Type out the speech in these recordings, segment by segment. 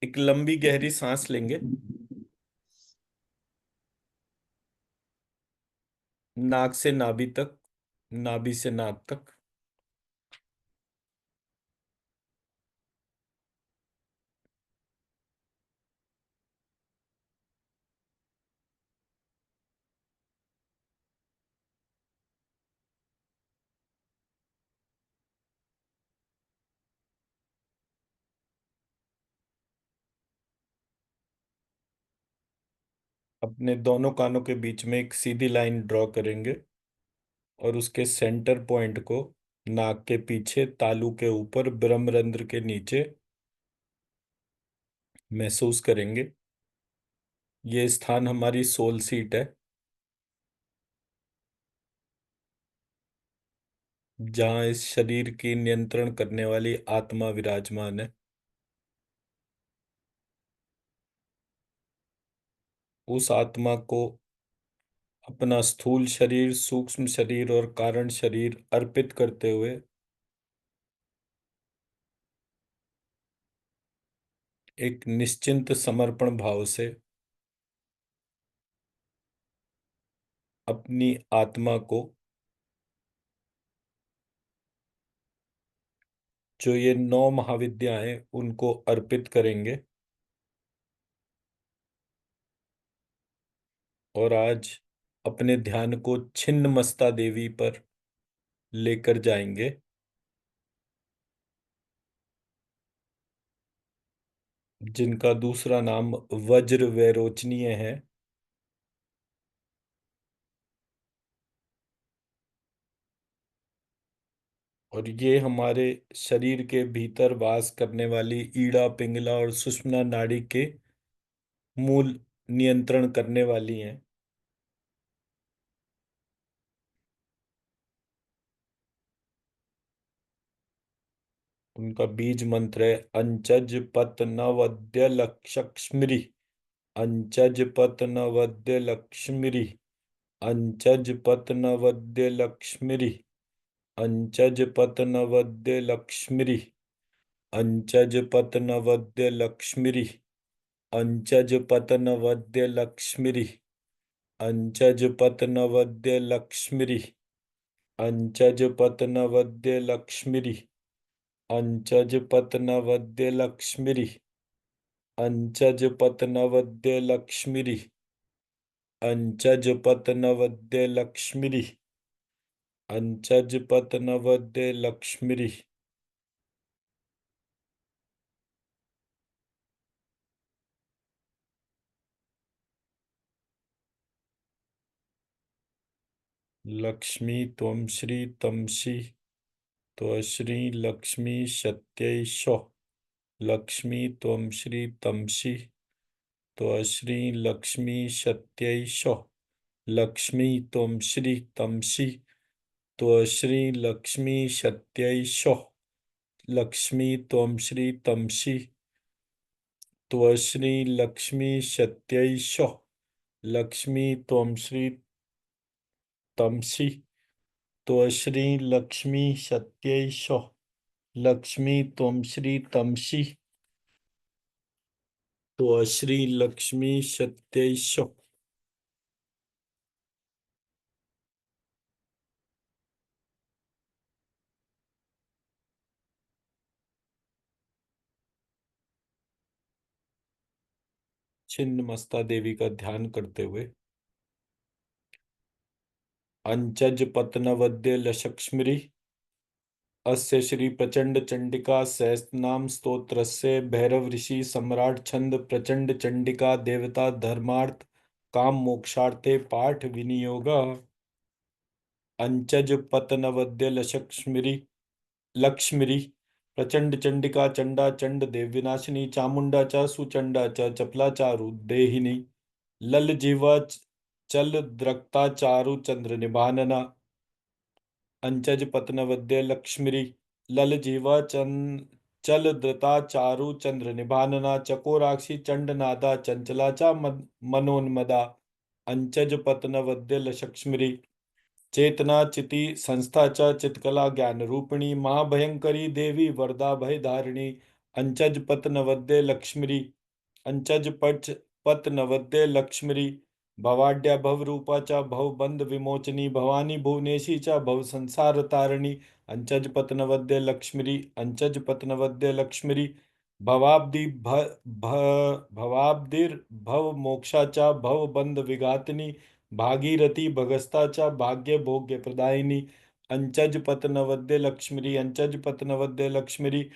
एक लंबी गहरी सांस लेंगे, नाक से नाभि तक, नाभि से नाक तक। अपने दोनों कानों के बीच में एक सीधी लाइन ड्रॉ करेंगे और उसके सेंटर पॉइंट को नाक के पीछे तालू के ऊपर ब्रह्मरंध्र के नीचे महसूस करेंगे। ये स्थान हमारी सोल सीट है, जहाँ इस शरीर की नियंत्रण करने वाली आत्मा विराजमान है। उस आत्मा को अपना स्थूल शरीर, सूक्ष्म शरीर और कारण शरीर अर्पित करते हुए एक निश्चिंत समर्पण भाव से अपनी आत्मा को, जो ये 9 महाविद्या हैं, उनको अर्पित करेंगे। और आज अपने ध्यान को छिन्न मस्ता देवी पर लेकर जाएंगे, जिनका दूसरा नाम वज्र वैरोचनीय है। और ये हमारे शरीर के भीतर वास करने वाली ईड़ा, पिंगला और सुषुम्ना नाड़ी के मूल नियंत्रण करने वाली हैं। उनका बीज मंत्र है अंचज पत नवद्य लक्ष्मी। अंचज पत नवद्य लक्ष्मी। अंचज पत नवद्य लक्ष्मी। अंचज पत नवद्य लक्ष्मी। अंचज पत नवद्य लक्ष्मी। अंचज पत नवद्य लक्ष्मी। अंचज पत नवद्य लक्ष्मी। अंचज पत नवद्य लक्ष्मी। अंचज पत नवद्य लक्ष्मी। अंचज पत नवद्य लक्ष्मी। अंचज पत नवद्य लक्ष्मी। अंचज पत नवद्य लक्ष्मी। लक्ष्मी त्वं श्री तमसि त्वश्री लक्ष्मी सत्यैषो। लक्ष्मी त्वं श्री तमसि त्वश्री लक्ष्मी सत्यैषो। लक्ष्मी त्वं श्री तमसि त्वश्री लक्ष्मी सत्यैषो। लक्ष्मी त्वं श्री तमसि त्वश्री लक्ष्मी सत्यैषो। लक्ष्मी त्वं श्री तमसि त्वश्री लक्ष्मी सत्यैषो। लक्ष्मी त्वं श्री तमसि त्वश्री लक्ष्मी सत्यैषो। छिन्न मस्ता देवी का ध्यान करते हुए अंचज पतनवद्य लक्ष्मी अस्य श्री प्रचंड चंडिका सहस्त्रनाम स्तोत्रस्य भैरव ऋषि सम्राट छंद प्रचंड चंडिका देवता धर्मार्थ काम मोक्षार्थे पाठ विनियोग। अंचज पतनवद्य लक्ष्मी लक्ष्मी प्रचंड चंडिका चंडा चंड देव विनाशिनी चामुंडा च सुचंडा च चपला चारु देहिनी लल जीवा चल द्रक्ता चारु चंद्र निभानना। अंचज पतनवद्य लक्ष्मी लल जीवा चल द्रता चारु चंद्र निभानना चकोराक्षी चंड नादा चंचला चा मनोन्मदा। अंचज पतनवद्य लक्ष्मी चेतना चिति संस्था च चित्कला ज्ञान रूपिणी महाभयंकरी देवी वरदा भय धारिणी। अंचज पत नवद्य लक्ष्मीरी, अंचज पच पत नवद्य लक्ष्मीरी, भवाड्या भवरूपा च भवबंध विमोचनी, भवानी भुवनेशी च भव संसार तारिणी, अंचज पत नवद्य लक्ष्मीरी, अंचज पत नवद्य लक्ष्मीरी, भवाब्दि भ भवाब्दिर भव मोक्षा च भवबंध विघातिनी, भागीरथी भगस्ता च भाग्य भोग्य प्रदायिनी, अंचज पत नवद्य लक्ष्मीरी, अंचज पत नवद्य लक्ष्मीरी,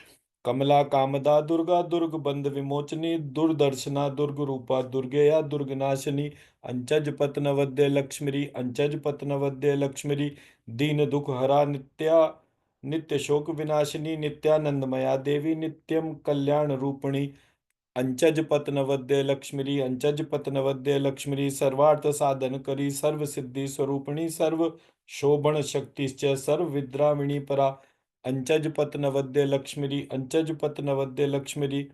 कमला कामदा दुर्गा दुर्ग बंध विमोचनी, दुर्दर्शना दुर्ग रूपा दुर्गेया दुर्गनाशिनी, अंचज पतनवद्य लक्ष्मीरी, अंचज पतनवद्य लक्ष्मीरी, दीन दुख हरा नित्या, नित्य शोक विनाशिनी, नित्यानंदमया देवी, नित्यम कल्याण रूपिणी, अंचज पतनवद्य लक्ष्मीरी, अंचज पतनवद्य लक्ष्मीरी, सर्वार्थ साधन करी, सर्व सिद्धि स्वरूपिणी, सर्व शोभन शक्तिश्च सर्व विद्राविणी परा, अंचज पतनवद्य लक्ष्मीरी, अंचज पतनवद्य लक्ष्मीरी,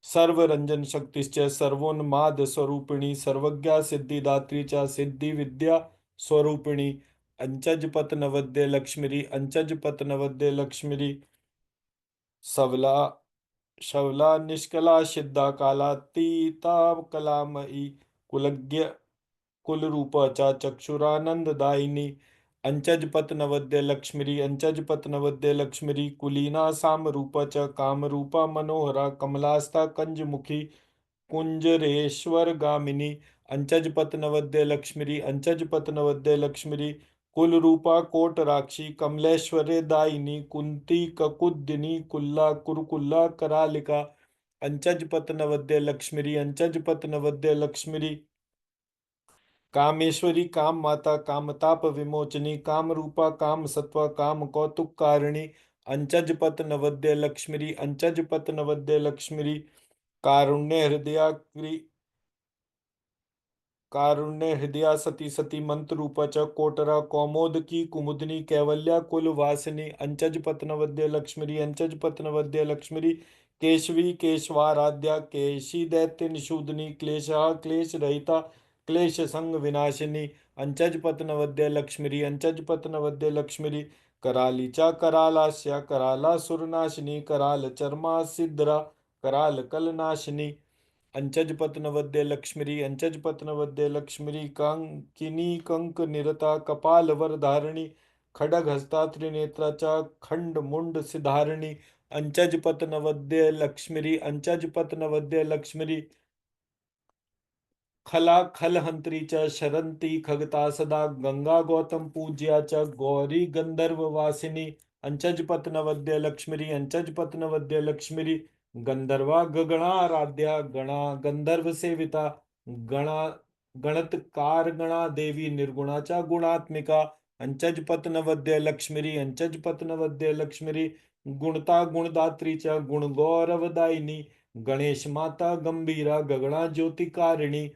सर्व रंजन शक्तिश्च सर्वोन्माद स्वरूपिणी, सर्वज्ञा सिद्धिदात्री च सिद्धि विद्या स्वरूपिणी, अंचज पतनवद्य लक्ष्मीरी, अंचज पतनवद्य लक्ष्मीरी, सबला शवला निष्कला सिद्धा कालातीता कलामयी, कुलज्ञ कुल रूप च चक्षुरानंददायिनी, अंचज पतनवद्य लक्ष्मीरी, अंचज पतनवद्य लक्ष्मीरी, कुलीना साम रूप च काम रूपा मनोहरा, कमलास्ता कंजमुखी कुंजरेश्वर गामिनी, अंचज पतनवद्य लक्ष्मीरी, अंचज पतनवद्य लक्ष्मीरी, कुल रूपा कोटराक्षी कमलेश्वरे दायिनी, कुंती ककुद्दिनी कुल्ला कुरुकुल्ला करालिका, अंचज पतनवद्य लक्ष्मीरी, अंचज पतनवद्य लक्ष्मीरी, कामेश्वरी काम माता कामताप विमोचनी, काम रूपा काम सत्वा काम कौतुक कारिणी, अंचज पत नवद्य लक्ष्मीरी, अंचज पत नवद्य लक्ष्मीरी, कारुण्य हृदया कारुण्य हृदया सती सती मंत्र रूपा च कोटरा कौमोद की कुमुदनी कैवल्या कुल वासिनी, अंचज पतनवद्य लक्ष्मीरी, अंचज पतनवद्य लक्ष्मीरी, केशवी केशवाराध्या केशी दैत्य निषूदनी, क्लेशहा क्लेश रहिता क्लेश संग विनाशिनी, अंचज पतनवद्य लक्ष्मीरी, अंचज पतनवद्य लक्ष्मीरी, करालीचा करालास्या कराला सुरनाशिनी, कराल चर्मा सिद्धरा कराल कलनाशिनी, अंचज पतनवद्य लक्ष्मीरी, अंचज पतनवद्य लक्ष्मीरी, कांकिनी कंक निरता कपाल वरधारिणी, खडग हस्ता त्रिनेत्राचा खंड मुंड सिधारिणी, अंचज पतनवद्य लक्ष्मीरी, अंचज पतनवद्य लक्ष्मीरी, खला खल हंत्री च शरंती खगता सदा, गंगा गौतम पूज्या च गौरी गंधर्व वासिनी, अंचज पतनवद्य लक्ष्मीरी, अंचज पतनवद्य लक्ष्मीरी, गंधर्वा गगणाराध्या गणा गंधर्व सेविता, गणा गणतकार गणा देवी निर्गुणाचा गुणात्मिका, अंचज पतनवद्य लक्ष्मीरी, अंचज पतनवद्य लक्ष्मीरी, गुणता गुणदात्री च गुण गौरवदायिनी, गणेश माता गंभीरा गगणा ज्योतिकारिणी,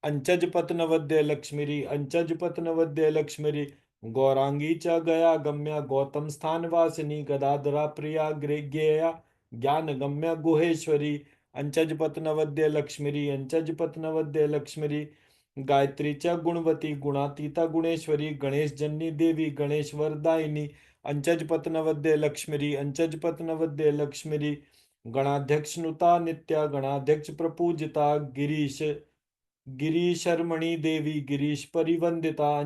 अंचज पतनवद्य लक्ष्मीरी, अंचज पतनवद्य लक्ष्मीरी, गौरांगी च गया गम्या गौतम स्थान वासिनी, गदाधरा प्रिया गेया ज्ञान गम्या गुहेश्वरी, अंचज पतनवद्य लक्ष्मीरी, अंचज पतनवद्य लक्ष्मीरी, गायत्री च गुणवती गुणातीता गुणेश्वरी, गणेश जन्नी देवी गणेश वरदायिनी, अंचज पतनवद्य लक्ष्मीरी, अंचज पतनवद्य लक्ष्मीरी, गणाध्यक्षनुता नित्या गणाध्यक्ष प्रपूजिता, गिरीश गिरीशर्मणि देवी गिरीश परिवंदिता,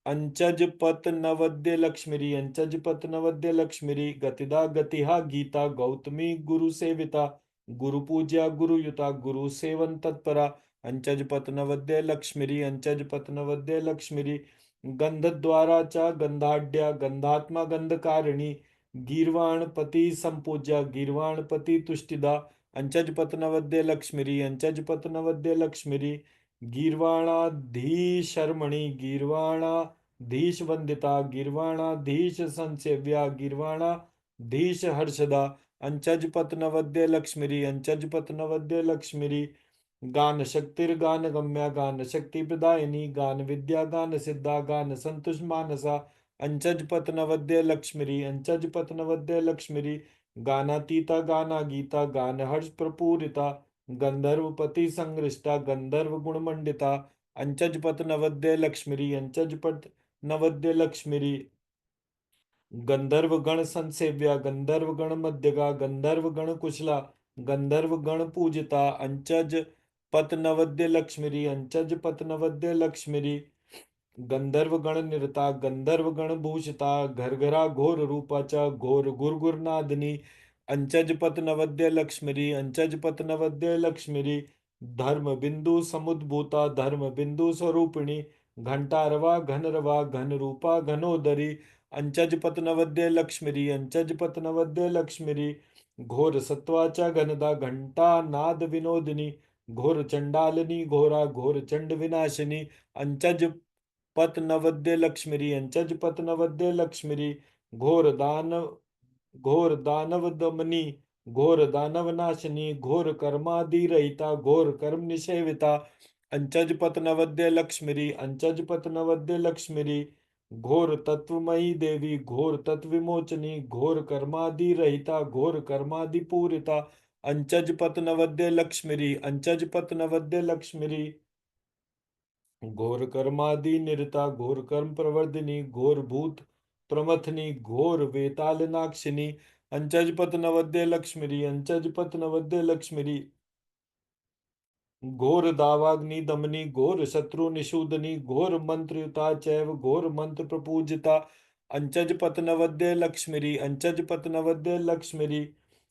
अंचज पत नवद्य लक्ष्मीरी, अंचज पत नवद्य लक्ष्मीरी, गतिदा गतिहा गीता गौतमी गुरु सेविता, गुरु पूज्या गुरुयुता गुरु सेवन तत्परा, अंचज पत नवद्य लक्ष्मीरी, अंचज पत नवद्य लक्ष्मीरी, गंधद्वारा च गंधाढ्या गंधात्मा गंधकारिणी, गीर्वाणपति संपूज्या गीर्वाणपति तुष्टिदा, अंचज पतनवद्य लक्ष्मीरी, अंचज पतनवद्य लक्ष्मीरी, गीर्वाणाधीशर्मणि गीर्वाणाधीश वंदिता, गीर्वाणाधीश संसेव्या गीर्वाणाधीश हर्षदा, अंचज पतनवद्य लक्ष्मीरी, अंचज पतनवद्य लक्ष्मीरी, गान शक्तिर्गान गम्या गान शक्ति प्रदायिनी, गान विद्या गान सिद्धा गान संतुष मानसा, अंचज पतनवद्य लक्ष्मीरी, अंचज पतनवद्य लक्ष्मीरी, गानातीता गाना गीता गान हर्ष प्रपूरिता, गंधर्वपति संगृष्टा गंधर्व गुणमंडिता, अंचज पत नवद्य लक्ष्मीरी, अंचज पत नवद्य लक्ष्मीरी, गंधर्व गण संसेव्या गंधर्व गण मध्यगा गंधर्व गण कुशला गंधर्व गण पूजिता अंचज पत नवद्य लक्ष्मीरी अंचज पत नवद्य लक्ष्मीरी गंधर्व गण निरता गंधर्व गण भूषिता घरघरा घोर रूपाचा घोर गुरगुरनादनी अंचज पत नवद्य लक्ष्मीरी अंचज पत नवद्य लक्ष्मीरी धर्म बिंदु समुद्भूता धर्म बिंदु स्वरूपिणी घंटारवा घनरवा घन रूपा घनोदरी अंचज पतनवद्य लक्ष्मीरी अंचज पतनवद्य लक्ष्मीरी घोर सत्वाचा घनदा घंटा नाद विनोदिनी घोर चंडालिनी घोरा घोर चंड विनाशिनी अंचज पतनवद्य लक्ष्मीरी अंचज पतनवद्य लक्ष्मीरी घोर दानव घोर दानव दमनी घोर दानव नाशिनी घोर कर्मादि रहिता घोर कर्म निषेविता अंचज पतनवद्य लक्ष्मीरी अंचज पतनवद्य लक्ष्मीरी घोर तत्वमयी देवी घोर तत्व विमोचनी घोर कर्मादि रहिता घोर कर्मादि पूरिता अंचज पतनवद्य लक्ष्मीरी अंचज पतनवद्य लक्ष्मीरी घोर कर्मादि निरता घोर कर्म प्रवर्धिनी घोर भूत प्रमथनी घोर वेतालनाक्षिनी अंचज पतनवद्य लक्ष्मीरी अंचज पतनवद्य लक्ष्मीरी घोर दावाग्नि दमनी घोर शत्रु निषूदनी घोर मंत्रयुता चैव घोर मंत्र प्रपूजिता अंचज पतनवद्य लक्ष्मीरी अंचज पतनवद्य लक्ष्मीरी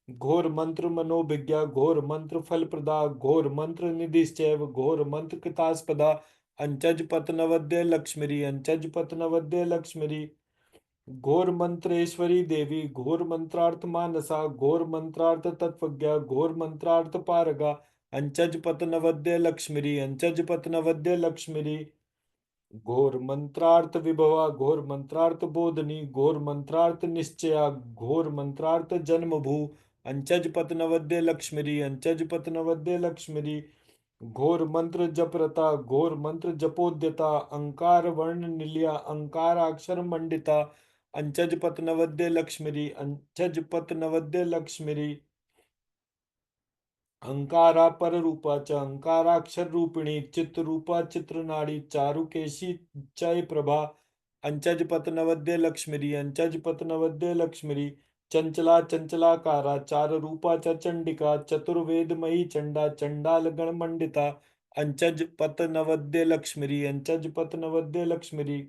घोर मंत्र मनोभिज्ञा घोर मंत्र फल प्रदा घोर मंत्र निधिश्चैव घोर मंत्र कृतास्पदा अंचज पतनवद्य लक्ष्मीरी अंचज पतनवद्य लक्ष्मीरी घोर मंत्रेश्वरी देवी घोर मंत्रार्थ मानसा घोर मंत्रार्थ तत्वज्ञा घोर मंत्रार्थ पारगा अंचज पतनवद्य लक्ष्मीरी अंचज पतनवद्य लक्ष्मीरी घोर मंत्रार्थ विभवा घोर मंत्रार्थ बोधनी घोर मंत्रार्थ निश्चया घोर मंत्रार्थ जन्म भू अंचज पतनवद्य लक्ष्मीरी अंचज पतनवद्य लक्ष्मीरी घोर मंत्र जपरता घोर मंत्र जपोद्यता अंकार वर्ण निलया अंकाराक्षर मंडिता अंचज पतनवद्य लक्ष्मीरी अंचज पतनवद्य लक्ष्मीरी अंकारा पर रूपाचा अंकाराक्षर रूपिणी चित्र रूपा चित्रनाड़ी चारुकेशी चय प्रभा अंचज पतनवद्य लक्ष्मीरी अंचज पतनवद्य लक्ष्मीरी चंचला चंचलाकारा चार रूपाचा चंडिका चतुर्वेदमयी चंडा चंडाल गण मंडिता अंचज पतनवद्य लक्ष्मीरी अंचज पतनवद्य लक्ष्मीरी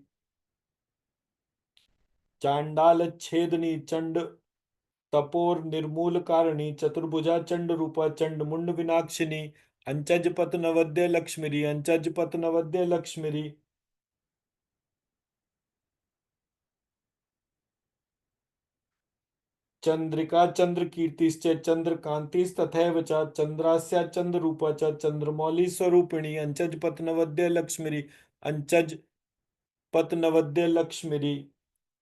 चांडाल छेदनी चंड तपोर निर्मूल कारिणी चतुर्भुजा चंड रूपा चंड मुंड विनाक्षिनी अंचज पतनवद्य लक्ष्मीरी अंचज पतनवद्य लक्ष्मीरी चंद्रिका चंद्र कीर्तिश्च चंद्र कांतिस्तथैव च चंद्रास्या चंद्र रूपा च चंद्रमौली स्वरूपिणी अंचज पतनवद्य लक्ष्मीरी अंचज पतनवद्य लक्ष्मीरी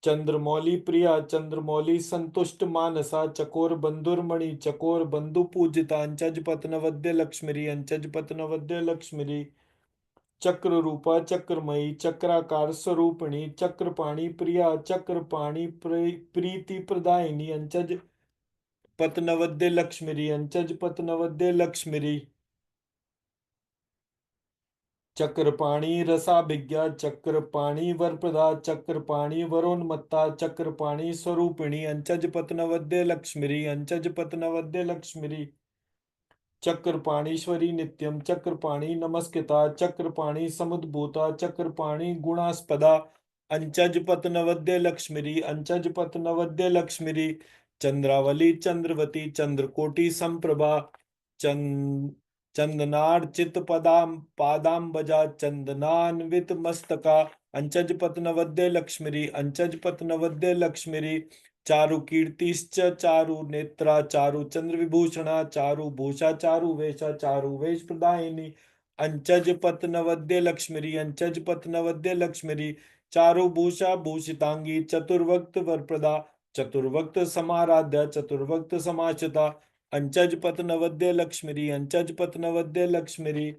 चंद्रमौली प्रिया चंद्रमौली संतुष्ट मानसा चकोर बंधुरमणि चकोर बंधु पूजिता अंचज पतनवद्य लक्ष्मीरी अंचज पतनवद्य लक्ष्मीरी चक्र रूपा चक्रमयी चक्राकार स्वरूपिणी चक्रपाणी प्रिया चक्रपाणी प्रीति प्रदायिनी अंचज पतनवद्य लक्ष्मीरी अंचज पतनवद्य लक्ष्मीरी चक्रपाणी रसाभिज्ञा चक्रपाणी वरप्रदा चक्रपाणी वरोन्मत्ता चक्रपाणी स्वरूपिणी अंचज पतनवद्य लक्ष्मीरी अंचज पतनवद्य लक्ष्मीरी चक्रपाणीश्वरी नित्यम चक्रपाणी नमस्कृता चक्रपाणी समुद्भूता चक्रपाणी गुणास्पदा अंचज पतनवद्य लक्ष्मीरी अंचज पतनवद्य लक्ष्मीरी चंद्रावली चंद्रवती चंद्रकोटि संप्रभा चंद चंदनार्चित पदाम पादाम्बजा चंदनान्वित मस्तका अंचज पतनवद्य लक्ष्मीरी अंचज पतनवद्य लक्ष्मीरी चारु कीर्तिश्च चारु नेत्रा चारु चंद्र विभूषणा चारु भूषा चारु वेशा चारु वेश प्रदायिनी अंचज पतनवद्य लक्ष्मीरी अंचज पतनवद्य लक्ष्मीरी चारु भूषा भूषितांगी चतुर्वक्त वरप्रदा चतुर्वक्त समाराध्या चतुर्वक्त समाचिता अंचज पतनवद्य लक्ष्मीरी अंचज पतनवद्य लक्ष्मीरी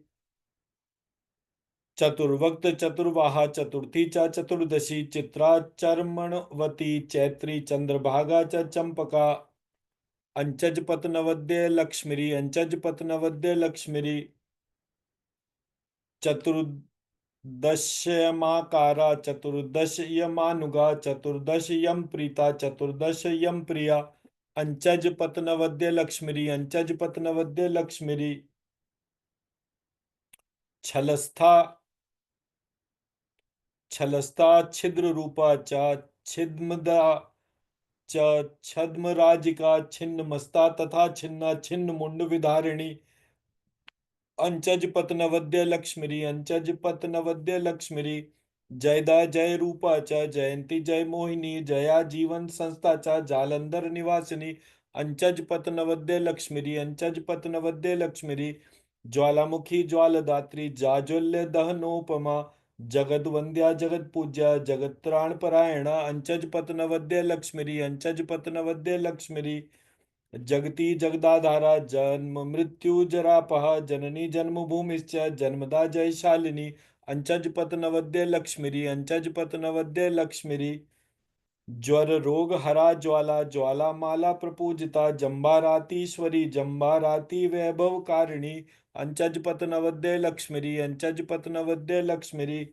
चतुर्वक्त चतुर्वाहा चतुर्थी च चतुर्दशी चित्रा चर्मणवती चैत्री चंद्रभागा च चंपका अंचज पतनवद्य लक्ष्मीरी अंचज पतनवद्य लक्ष्मीरी चतुर् दशयमाकारा चतुर्दश यमानुगा चतुर्दश यम प्रीता चतुर्दश यम प्रिया अंचज पतनवद्य लक्ष्मीरी अंचज पतनवद्य लक्ष्मीरी छलस्था छलस्ता छिद्र रूपा च छिद्मदा च छद्मराजिका छिन्न मस्ता तथा छिन्ना छिन्न मुंड विधारिणी अंचज पतनवद्य लक्ष्मीरी अंचज पतनवद्य लक्ष्मीरी जयदा जय रूपा च जयंती जय मोहिनी जया जीवन संस्था च जालंधर निवासिनी अंचज पतनवद्य लक्ष्मीरी अंचज पतनवद्य लक्ष्मीरी ज्वालामुखी ज्वालदात्री जाज्वल्य दहनोपमा जगद वंद्या जगत पूज्या जगत त्राण परायणा अंचज पतनवद्य लक्ष्मीरी अंचज पतनवद्य लक्ष्मीरी जगती जगदाधारा जन्म मृत्यु जरापहा जननी जन्मभूमिश्च जन्मदा जयशालिनी अंचज पतनवद्य लक्ष्मीरी अंचज पतनवद्य लक्ष्मीरी ज्वर रोग हरा ज्वाला ज्वाला माला प्रपूजिता जम्बारातीश्वरी जम्बाराती वैभव कारिणी अंचज पतनवद्य लक्ष्मीरी अंचज पतनवद्य लक्ष्मीरी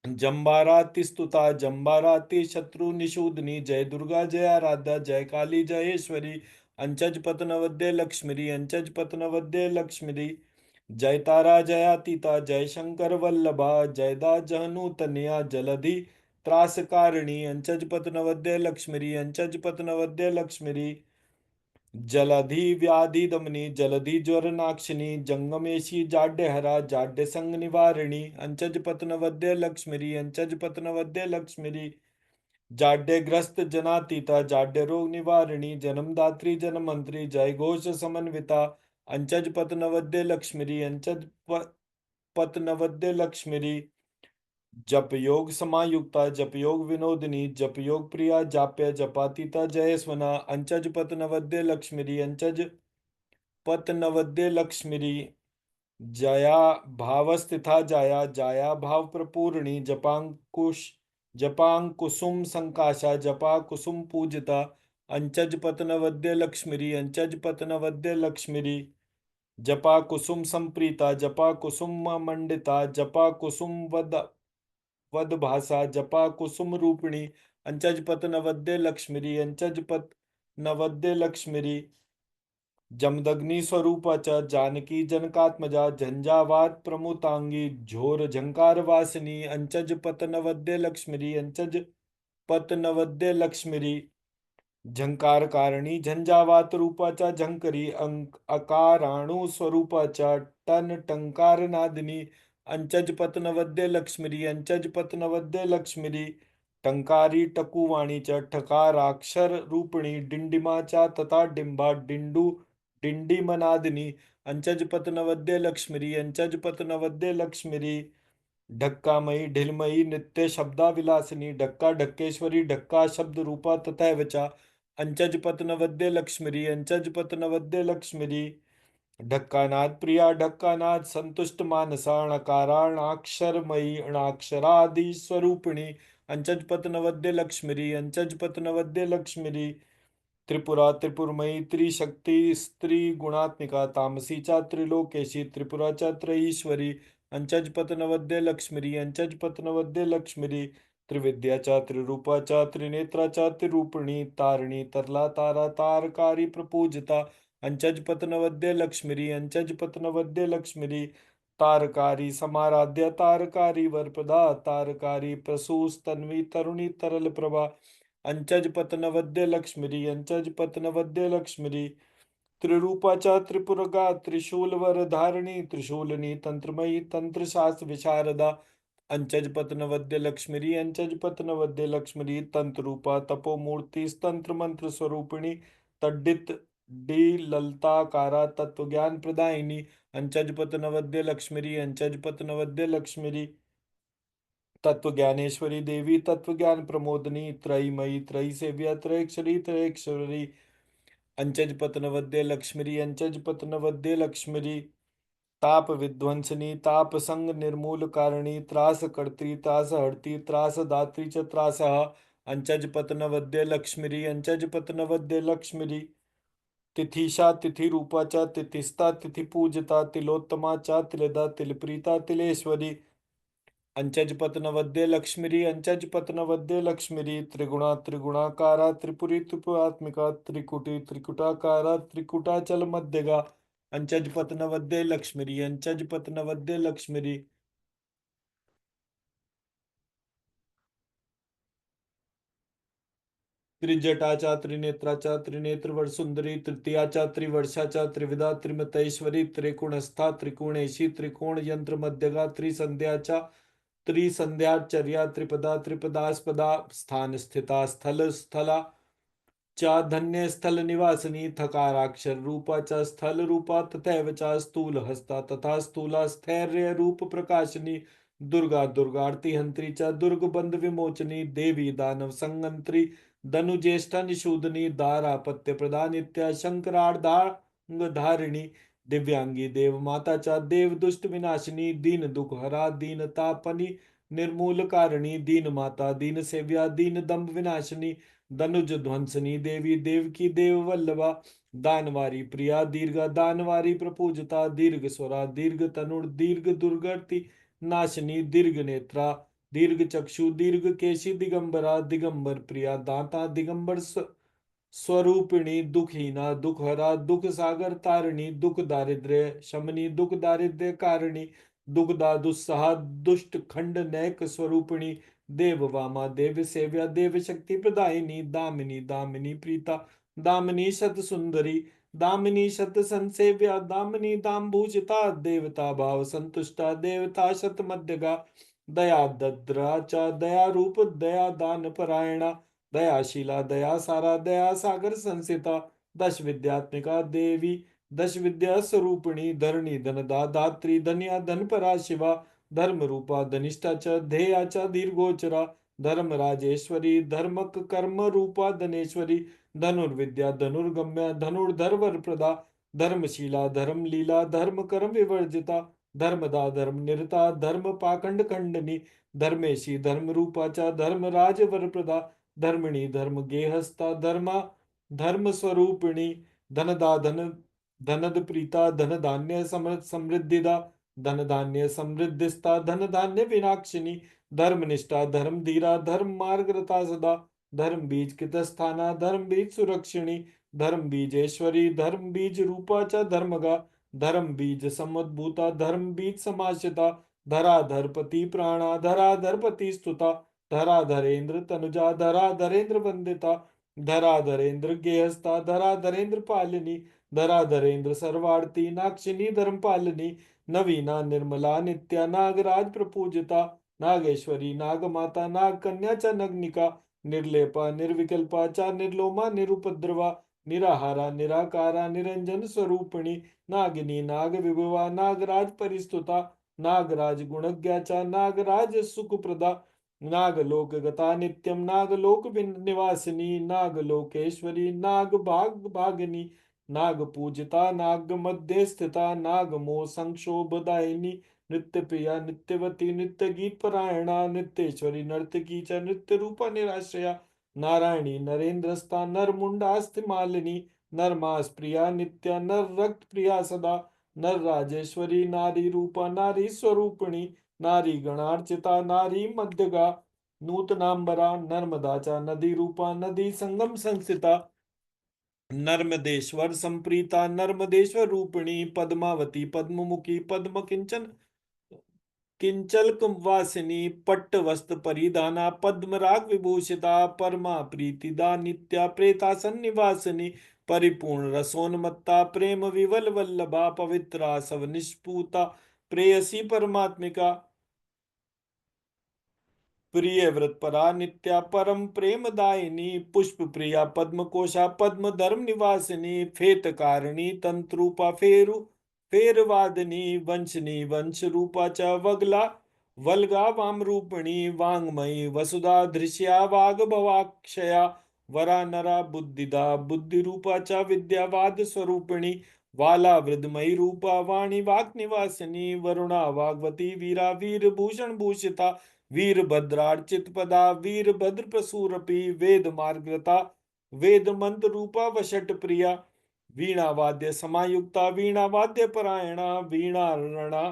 जम्बाराति स्तुता जम्बाराति शत्रु निषूदनी जय दुर्गा जय आराध्या जय काली जयेश्वरी अंचज पतनवद्य लक्ष्मीरी अंचज पतनवद्य लक्ष्मीरी जय तारा जयातीता जय शंकर वल्लभा जयदा जहनु तनया जलधि त्रासकारिणी अंचज पतनवद्य लक्ष्मीरी अंचज पतनवद्य लक्ष्मीरी जलधि व्याधि दमनी जलधि ज्वर नाक्षिणी जंगमेशी जाड्यहरा जाड्य संग निवारिणी अंचज पतनवद्य लक्ष्मीरी अंचज पतनवद्य लक्ष्मीरी जाड्यग्रस्त जनातीता जाड्य रोग निवारिणी जन्मदात्री जन्मंत्री जय घोष समन्विता अंचज पतनवद्य लक्ष्मीरी अंचज पतनवद्य लक्ष्मीरी जप योग समायुक्ता जप योग विनोदिनी जप योग प्रिया जाप्य जपातीता जयस्वना अंचज पतनवद्य लक्ष्मीरी अंचज पतनवद्य लक्ष्मीरी जया भावस्थिता जाया जाया भाव प्रपूर्णी जपांकुश जपांकुसुम संकाशा जपा कुसुम पूजिता अंचज पतनवद्य लक्ष्मीरी अंचज पतनवद्य लक्ष्मीरी जपा कुसुम संप्रीता जपा कुसुम मंडिता जपा कुसुम वद वदभासा जपा कुसुम रूपिणी अंचज पतनवद्य लक्ष्मीरी अंचज पत नवद्य लक्ष्मीरी जमदग्नि स्वरूपा च जानकी जनकात्मजा झंझावात प्रमुतांगी झोर झंकार वासिनी अंचज पतनवद्य लक्ष्मीरी अंचज पतनवद्य लक्ष्मीरी झंकार कारिणी झंझावात रूपाचा झंकरी अंक अकाराणु स्वरूपाचा टन टंकार नादिनी अंचज पतनवद्य लक्ष्मीरी अंचज पतनवद्य लक्ष्मीरी टंकारी टकुवाणीच्या ठकाराक्षर रूपिणी डिंडिमाचा तथा डिंबा डिंडू डिंडिमनादिनी अंचज पतनवद्य लक्ष्मीरी अंचज पतनवद्य लक्ष्मीरी ढक्कामयी ढिलमयी नित्य शब्दा विलासिनी ढक्का ढक्केश्वरी ढक्का शब्द रूपा तथा वचा अंचज पतनवद्य लक्ष्मीरी अंचज पतनवद्य लक्ष्मीरी ढक्कानाथ प्रिया ढक्कानाथ संतुष्ट मानसा णकाराणाक्षरमयी अणाक्षरादि स्वरूपिणी अंचज पतनवद्य लक्ष्मीरी अंचज पतनवद्य लक्ष्मीरी त्रिपुरा त्रिपुरमयी त्रिशक्ती स्त्री गुणात्मिका तामसी चा त्रिलोकेशी त्रिपुरा चा त्रयीश्वरी अंचज पतनवद्य लक्ष्मीरी अंचज पतनवद्य लक्ष्मीरी त्रिविद्या चा त्रिरूपा चा त्रिनेत्रा चा त्रिरूपिणी तारिणी तरला तारा तारकारी प्रपूजिता अंचज पतनवद्य लक्ष्मीरी अंचज पतनवद्य लक्ष्मीरी तारकारी समाराध्य तारकारी वरप्रदा तारकारी प्रसूस्तन्वी तरुणी तरल प्रभा अंचज पतनवद्य लक्ष्मीरी अंचज पतनवद्य लक्ष्मीरी त्रिरूपाचा त्रिपुरगा त्रिशूलवर धारिणी त्रिशूलनी तंत्रमयी तंत्रशास्त्र विशारदा अंचज पतनवद्य लक्ष्मीरी अंचज पतनवद्य लक्ष्मीरी तंत्रूपा तपोमूर्ति तंत्र मंत्र स्वरूपिणी तड्डित डी ललताकारा तत्वज्ञान प्रदायिनी अंचज पतनवद्य लक्ष्मीरी अंचज पतनवद्य लक्ष्मीरी तत्व ज्ञानेश्वरी देवी तत्व ज्ञान प्रमोदनी त्रयीमयी त्रयी सेव्या त्रयक्षरी त्रयक्षरी अंचज पतनवद्य लक्ष्मीरी अंचज पतनवद्य लक्ष्मीरी ताप विध्वंसनी ताप संग निर्मूल कारिणी त्रास कर्त्री त्रास हरती त्रास दात्री च त्रासः अंचज पतनवद्य लक्ष्मीरी अंचज पतनवद्य लक्ष्मीरी तिथिशा तिथि रूपा च तिथिस्ता तिथि पूजता तिलोत्तमा च तिलदा तिलप्रीता तिलेश्वरी अंचज पतनवद्य लक्ष्मीरी अंचज पतनवद्य लक्ष्मीरी त्रिगुणा त्रिगुणाकारा त्रिपुरी त्रिपुरात्मिका त्रिकुटी त्रिकुटाकारा त्रिकुटाचल मध्यगा अंचज पतनवद्य लक्ष्मीरी अंचज पतनवद्य लक्ष्मीरी त्रिजटाचा त्रिनेत्राचा त्रिनेत्रवर तृतीयाचा त्रिवर्षाचा त्रिविधा त्रिमतैश्वरी त्रिकोणस्था त्रिकोणेशी त्रिकोण यंत्र मध्यगा त्रिसंध्याचा त्रिसंध्याचर्या त्रिपदा त्रिपदास्पदा स्थान स्थिता स्थल स्थला चा धन्य स्थल निवासिनी थकाराक्षर रूपा च स्थल रूपा तथैव च स्थूल हस्ता तथा स्थूला स्थैर्य रूप प्रकाशिनी दुर्गा दुर्गार्ति हंत्री च दुर्ग बंध विमोचनी देवी दानव संगंत्री धनुज्येष्ठा निषूदनी दारापत्य प्रदा नित्या शंकरार्धांग धारिणी दिव्यांगी देव माता च देव दुष्ट विनाशिनी दीन दुख हरा दीन तापनी निर्मूल कारिणी दीन माता दीन सेव्या दीन दंभ विनाशिनी धनुज ध्वंसनी देवी देवकी देव वल्लभा दानवारी प्रिया दीर्घ दानवारी प्रपूजता दीर्घ स्वरा दीर्घ तनुर दीर्घ दुर्गति नाशिनी दीर्घ नेत्रा दीर्घ चक्षु दीर्घ केशी दिगंबरा दिगंबर प्रिया दाता दिगंबर स्वरूपिणी दुखहीना दुखहरा दुख सागर तारिणी दुख दारिद्र्य शमनी दुख दारिद्र्य कारिणी दुखदा दुस्सहा दुष्ट खंड नैक स्वरूपिणी देव वामा देव सेव्या देव शक्ति प्रदायिनी दामिनी दामिनी प्रीता दामिनी शत सुंदरी दामिनी शत संसेव्या दामिनी दाम्भूषिता देवता भाव संतुष्टा देवता शत मध्यगा दया दद्रा च दया रूप दया दान परायणा दयाशीला दया सारा दया सागर संसिता दश विद्यात्मिका देवी दश विद्या स्वरूपिणी धरणी धनदा धात्री धन्या धन परा शिवा धर्म रूपा धनिष्ठा च ध्येया च दीर्घोचरा धर्म राजेश्वरी धर्मक कर्म रूपा धनेश्वरी धनुर्विद्या धनुर्गम्या धनुर्धर्वर प्रदा धर्मशीला धर्म लीला धर्म कर्म विवर्जिता धर्मदा धर्म निरता धर्म पाखंड खंडनी धर्मेशी धर्म रूपा च धर्म राजवर प्रदा धर्मिणी धर्म गेहस्ता धर्मा धर्म स्वरूपिणी धनदा धन धनद प्रीता धन धान्य समृद्धिदा धन धान्य समृद्धिस्ता धन धान्य विनाक्षिणी धर्मनिष्ठा धर्म धीरा धर्म मार्ग रता सदा धर्म बीज कितस्थाना धर्म बीज सुरक्षिणी धर्म बीजेश्वरी धर्म बीज रूपा च धर्मगा धर्म बीज समुद्भूता धर्म बीज समाश्रिता धराधरपति प्राणा धराधरपति स्तुता धराधरेन्द्र तनुजा धराधरेन्द्र वंदिता धराधरेन्द्र गेहस्ता धराधरेन्द्र पालिनी धराधरेन्द्र सर्वार्थी नाक्षिणी धर्मपालिनी नवीना निर्मला नित्या नागराज प्रपूजिता नागेश्वरी नागमाता नाग कन्या च नग्निका निर्लेपा निर्विकल्पा च निर्लोमा निरुपद्रवा निराहारा निराकारा निरंजन स्वरूपिणी नागिनी नाग विभवा नागराज परिस्तुता नागराज गुणज्ञा च नागराज सुखप्रदा नागलोक गता नित्यम नागलोक निवासिनी नागलोकेश्वरी नाग भाग भागिनी नाग पूजिता नाग मध्य स्थिता नाग मोह संक्षोभदायिनी नित्य प्रिया नित्यवती नित्य गीत परायणा नित्येश्वरी नर्तकी च नृत्य रूपा निराश्रया नारायणी नरेंद्रस्ता नर मुंडास्ति मालिनी नरमास प्रिया नित्या नर रक्त प्रिया सदा नर राजेश्वरी नारी रूपा नारी स्वरूपिणी नारी गणार्चिता नारी मध्यगा नूतनांबरा नर्मदाचा नदी रूपा नदी संगम संस्थिता नर्मदेश्वर संप्रीता नर्मदेश्वर रूपिणी पद्मावती पद्ममुखी पद्म किंचन किंचल वासिनी पट्ट वस्त्र परिधाना पद्मराग विभूषिता परमा प्रीतिदा नित्या प्रेतासन निवासिनी परिपूर्ण रसोन्मत्ता प्रेम विवल वल्लभा पवित्रा सव निष्पूता प्रेयसी परमात्मिका प्रिय व्रतपरा नित्या परम प्रेमदायिनी पुष्प प्रिया पद्म कोशा पद्म धर्म निवासिनी फेत कारिणी तंत्रूपा फेरु फेरवादिनी वंशनी वंश रूपा च वगला वल्गा वाम रूपिणी वांगमयी वसुधा धृष्या वाग भवाक्षया वरा नरा बुद्धिदा बुद्धि रूपा च विद्यावाद स्वरूपिणी वाला वृद्धमयी रूपा वाणी वाक निवासिनी वरुणा वागवती वीरा वीर भूषण भूषिता वीरभद्रार्चित पदा वीरभद्र प्रसूरपी वेद मार्गता वेद मंत्र रूपा वशट प्रिया वीणा वाद्य समायुक्ता वीणा वाद्य परायणा वीणा रणा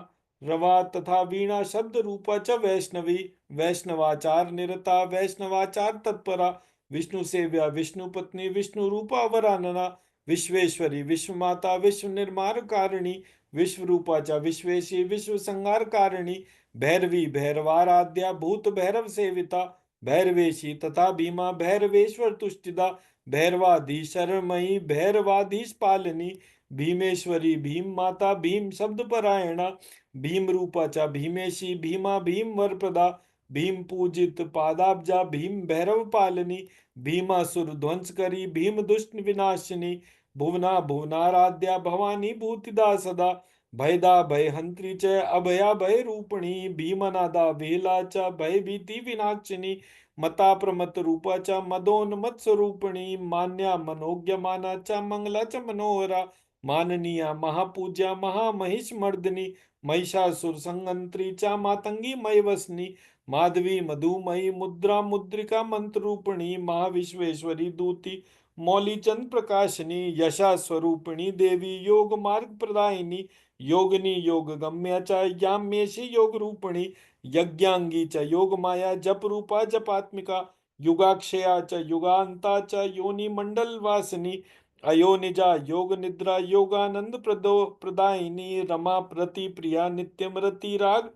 रवा तथा वीणा शब्द रूपा च वैष्णवी, वैष्णवाचार निरता वैष्णवाचार तत्परा, विष्णु सेव्या विष्णु पत्नी विष्णु रूपा वरानना, विश्वेश्वरी विश्व माता विश्व निर्माण कारिणी, विश्व रूपा च विश्वेशी विश्व संहार कारिणी, भैरवी भैरवाराध्या भूत भैरव सेविता, भैरवेशी तथा भीमा भैरवेश्वर तुष्टिदा, भैरवाधीशरमयी भैरवाधीश पालिनी, भीमेश्वरी भीम माता भीम शब्द परायणा, भीम रूपा च भीमेशी भीमा भीम वरप्रदा, भीम पूजित पादाब्जा भीम भैरव पालिनी, भीमासुर ध्वंस करी भीम दुष्ट विनाशिनी, भुवना भुवनाराध्या भवानी भूतिदा सदा, भयदा भय हंत्री च अभया भय रूपिणी, भीमनादा वेला च भय भीति विनाशिनी, मता प्रमत रूपा च मदोन्मत स्वरूपिणी, मान्या मनोज्ञ माना च मंगला च मनोहरा, माननीया महापूज्या महामहिष मर्दिनी, महिषासुर संगंत्री चा मातंगी मय वसनी, माधवी मधुमयी मुद्रा मुद्रिका मंत्र रूपिणी, महाविश्वेश्वरी दूती मौलीचंद प्रकाशनी, यशा स्वरूपिणी देवी योग मार्ग प्रदायिनी, योगिनी योग गम्या च याम्येशी योग रूपिणी, यज्ञांगी च योग माया जप रूपा जपात्मिका, युगाक्षया च युगांता च योनि मंडल वासिनी, अयोनिजा योग निद्रा योगानंद प्रदायिनी, रमा प्रति प्रिया नित्यम रति राग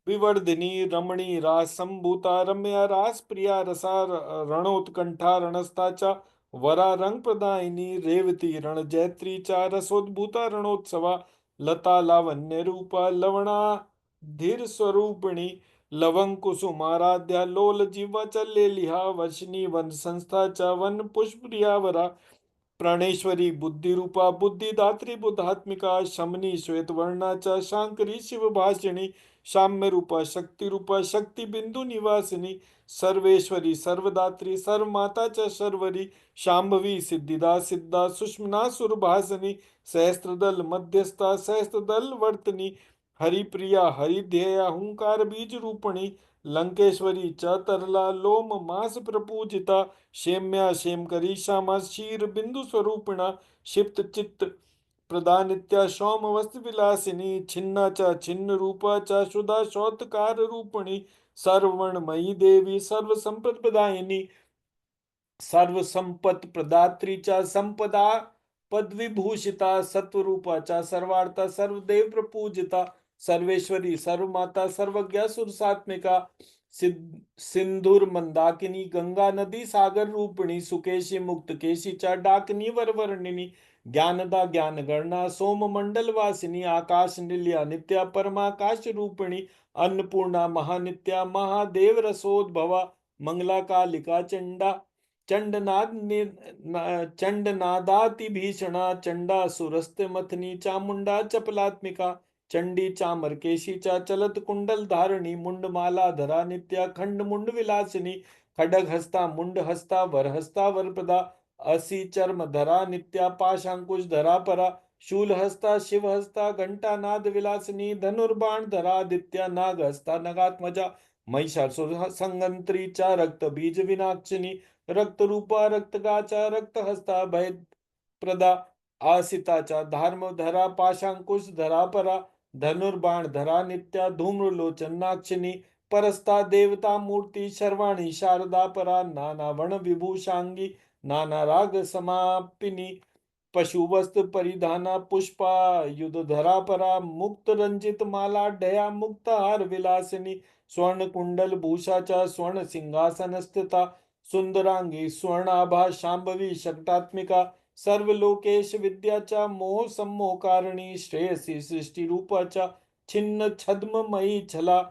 विवर्धिनी, रमणी रास संभूता रम्या रास प्रिया रसा, रणोत्कंठा रणस्था च वरा रंग प्रदायिनी, रेवती रण जैत्री चा रसोद्भूता रणोत्सवा, लता लावण्य रूपा लवणा धीर स्वरूपिणी, लवंग कुसुमाराध्या लोल जीवा च लेलिहा, वशनी वन संस्था च वन पुष्प प्रियावरा, प्राणेश्वरी बुद्धि रूपा बुद्धिदात्री बुद्धात्मिका, शमनी श्वेत वर्णाचा शांकरी शिव भाषिणी, शाम्य रूपा शक्ति रूपा शक्ति बिंदु निवासिनी, सर्वेश्वरी सर्वदात्री सर्वमाता च शर्वरी, शांभवी सिद्धिदा सिद्धा सुषमना सुरभासिनी, सहस्त्रदल मध्यस्था सहस्त्रदल वर्तनी, हरिप्रिया हरिध्येया हुंकार बीज रूपणी, लंकेश्वरी च तरला लोम मास प्रपूजिता, क्षेम्या क्षेमकरी श्यामा क्षीर बिंदु स्वरूपिणा, क्षिप्त चित्त प्रदानित्या सौम वस्त्र विलासिनी, छिन्ना च छिन्न रूपा च सुधा शौतकार रूपिणी, सर्ववर्णमयी देवी सर्व संपद प्रदायिनी, सर्व संपत प्रदात्री च संपदा पदविभूषिता, सत्वरूपा च सर्वार्था सर्वदेव प्रपूजिता, सर्वेश्वरी सर्वमाता सर्वज्ञा सुरसात्मिका, सिंधुर मंदाकिनी गंगा नदी सागर रूपिणी, सुकेशी मुक्त केशी च डाकिनी वरवर्णिनी, ज्ञानदा ज्ञान गणना सोम मंडल वासिनी, आकाश निल्या नित्या परमाकाश रूपिणी, अन्नपूर्णा महानित्या महादेव रसोद्भवा, मंगला कालिका चंडा चंडनाद चंडनादाति भीषणा, चंडा सुरस्ते मथनी चामुंडा चपलात्मिका, चंडी चामरकेशी चा चलत कुंडल धारणी, मुंडमाला धरा नित्या खंड मुंड विलासिनी, खडग हस्ता मुंड हस्ता वरप्रदा, असी चर्म धरा नित्या पाशांकुश धरा परा, शूल हस्ता शिव हस्ता घंटा नाद विलासिनी, धनुर्बाण धरा आदित्य नाग हस्ता नगात्मजा, महिषासुर संगंत्री चा रक्त बीज विनाशिनी, रक्त रूपा रक्त गाचा रक्त हस्ता भय प्रदा, आसिताचा धार्म धरा पाशांकुश धरा परा, धनुर्बाण धरा नित्या धूम्रलोचन नाक्षिणी, परस्ता देवता मूर्ति शर्वाणी शारदा परा, नाना वर्ण विभूषांगी नाना राग समापिनी, पशु वस्त्र परिधाना पुष्पा युध धरा परा, मुक्त रंजित माला डया मुक्त हार विलासिनी, स्वर्ण कुंडल भूषाचा स्वर्ण सिंहासन स्थिता, सुंदरांगी स्वर्णाभा शांभवी शकटात्मिका, सर्वलोकेश विद्याचा मोह सम्मोह कारिणी, श्रेयसी सृष्टि रूपाचा छिन्न छद्ममयी छला,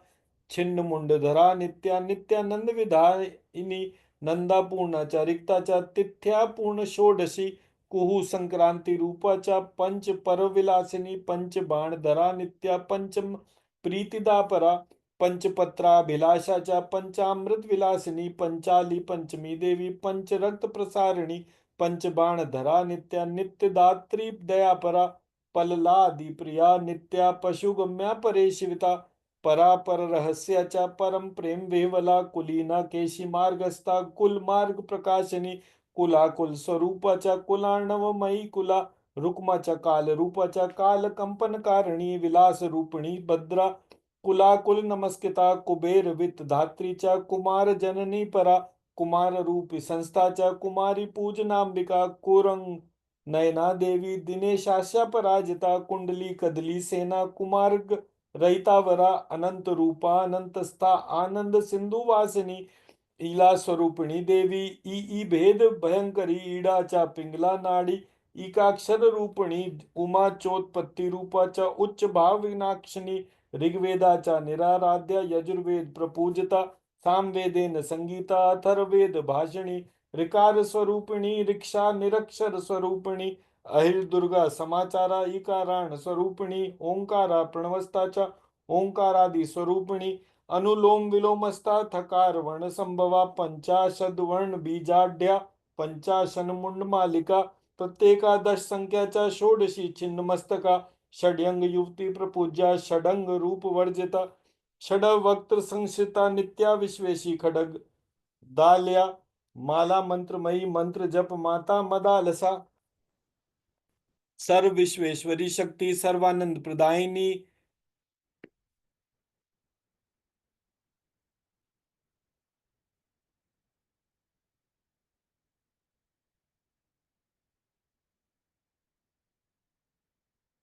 छिन्न मुंडधरा नित्या नित्यानंद विधायिनी, नंदापूर्णाच्या रिक्ताच्या तिथ्या पूर्ण षोडशी, कुहू संक्रांती रूपाच्या पंच परविलासिनी, पंच बाण धरा नित्या पंचम प्रीतिदा परा, पंचपत्राभिलाषाच्या पंचामृत विलासिनी, पंचाली पंचमी देवी पंच रक्त प्रसारिणी, पंचबाण धरा नित्या नित्यदात्री दयापरा, पललादी प्रिया नित्या पशुगम्या परे शिविता, परापर रहस्याच्या परम प्रेम वेवला, कुलीना केशी मार्गस्था कुल मार्ग प्रकाशनी, कुलाकुल स्वरूपाच्या कुलार्णवमयी कुला, रुक्मा च काल रूपा च काल कंपन कारिणी विलास रूपिणी भद्रा कुलाकुल नमस्कृता कुबेर वित्त धात्री च कुमार जननी परा कुमार रूपी संस्था च कुमारी पूजनाम्बिका कुरंग नयना देवी दिनेशास्या पराजिता कुंडली कदली सेना कुमार रहिता वरा अनंत रूपा अनंतस्था आनंद सिंधु वासिनी ईला स्वरूपिणी देवी ई भेद भयंकरी ईडा चा पिंगला नाड़ी ईकाक्षर रूपिणी उमा चोत्पत्ति रूपा च उच्च भाव विनाक्षिणी ऋग्वेदाचा निराराध्या यजुर्वेद प्रपूजिता सामवेदेन संगीता अथर्ववेद भाषिणी ऋकार स्वरूपिणी ऋक्षा निरक्षर स्वरूपिणी अहिर दुर्गा समाचारा ईकाराण स्वरूपिणी ओंकारा प्रणवस्ता ओंकारादि स्वरूपिणी अनुलोम विलोमस्ता थकार वर्ण संभवा पंचाशद वर्ण बीजाढ्या पंचाशन मुंड मालिका प्रत्येकादश संख्याचा षोडशी छिन्न मस्तका षड्यंग युवती प्रपूज्या षडंग रूप वर्जिता षड वक्त संस्थिता नित्या विश्वेशी खडग दाल्या माला मंत्रमयी मंत्र जप माता मदालसा सर्व विश्वेश्वरी शक्ति सर्वानंद प्रदायिनी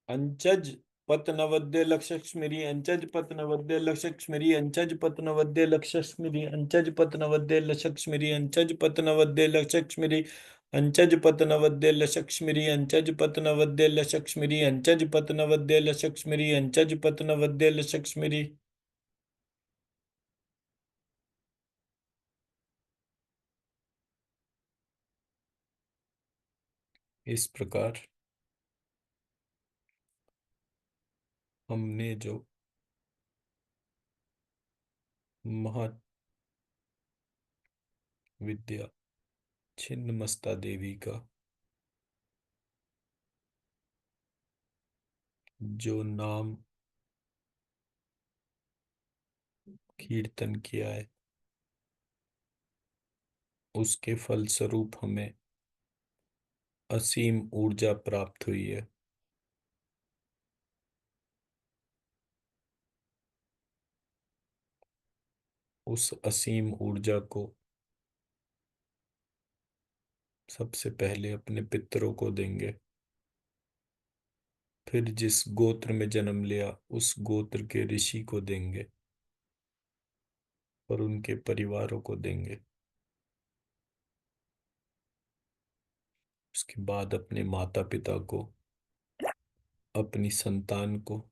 अंचज पतनवद्य लक्षक्ष्मिरी अंचज पतनवद्य लक्षक्ष्मिरी अंचज पतनवद्य लक्षक्ष्मिरी अंचज पतनवद्य लक्षक्ष्मिरी अंचज पतनवद्य लक्षक्ष्मिरी अंचज पतनवद्य लक्षक्ष्मिरी अंचज पतनवद्य लक्षक्ष्मिरी अंचज पतनवद्य लक्षक्ष्मिरी अंचज पतनवद्य लक्षक्ष्मिरी। इस प्रकार हमने जो महाविद्या छिन्नमस्ता देवी का जो नाम कीर्तन किया है उसके फलस्वरूप हमें असीम ऊर्जा प्राप्त हुई है। उस असीम ऊर्जा को सबसे पहले अपने पितरों को देंगे, फिर जिस गोत्र में जन्म लिया उस गोत्र के ऋषि को देंगे और उनके परिवारों को देंगे। उसके बाद अपने माता पिता को, अपनी संतान को,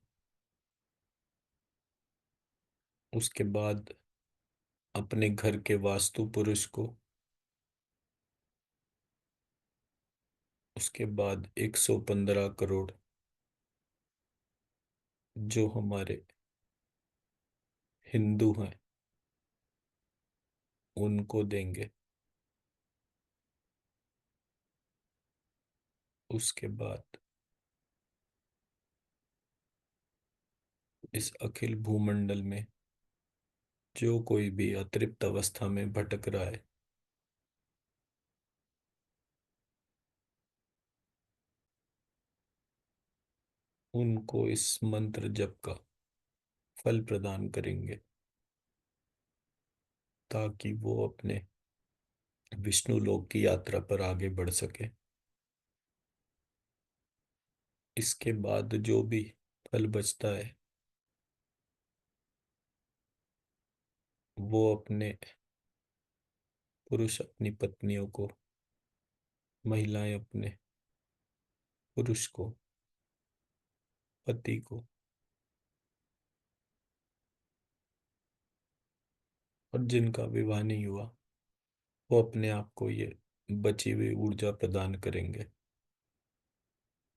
उसके बाद अपने घर के वास्तु पुरुष को, उसके बाद 115 करोड़ जो हमारे हिंदू हैं उनको देंगे। उसके बाद इस अखिल भूमंडल में जो कोई भी अतृप्त अवस्था में भटक रहा है उनको इस मंत्र जप का फल प्रदान करेंगे ताकि वो अपने विष्णु लोक की यात्रा पर आगे बढ़ सके। इसके बाद जो भी फल बचता है वो अपने पुरुष अपनी पत्नियों को, महिलाएं अपने पुरुष को, पति को, और जिनका विवाह नहीं हुआ वो अपने आप को ये बची हुई ऊर्जा प्रदान करेंगे।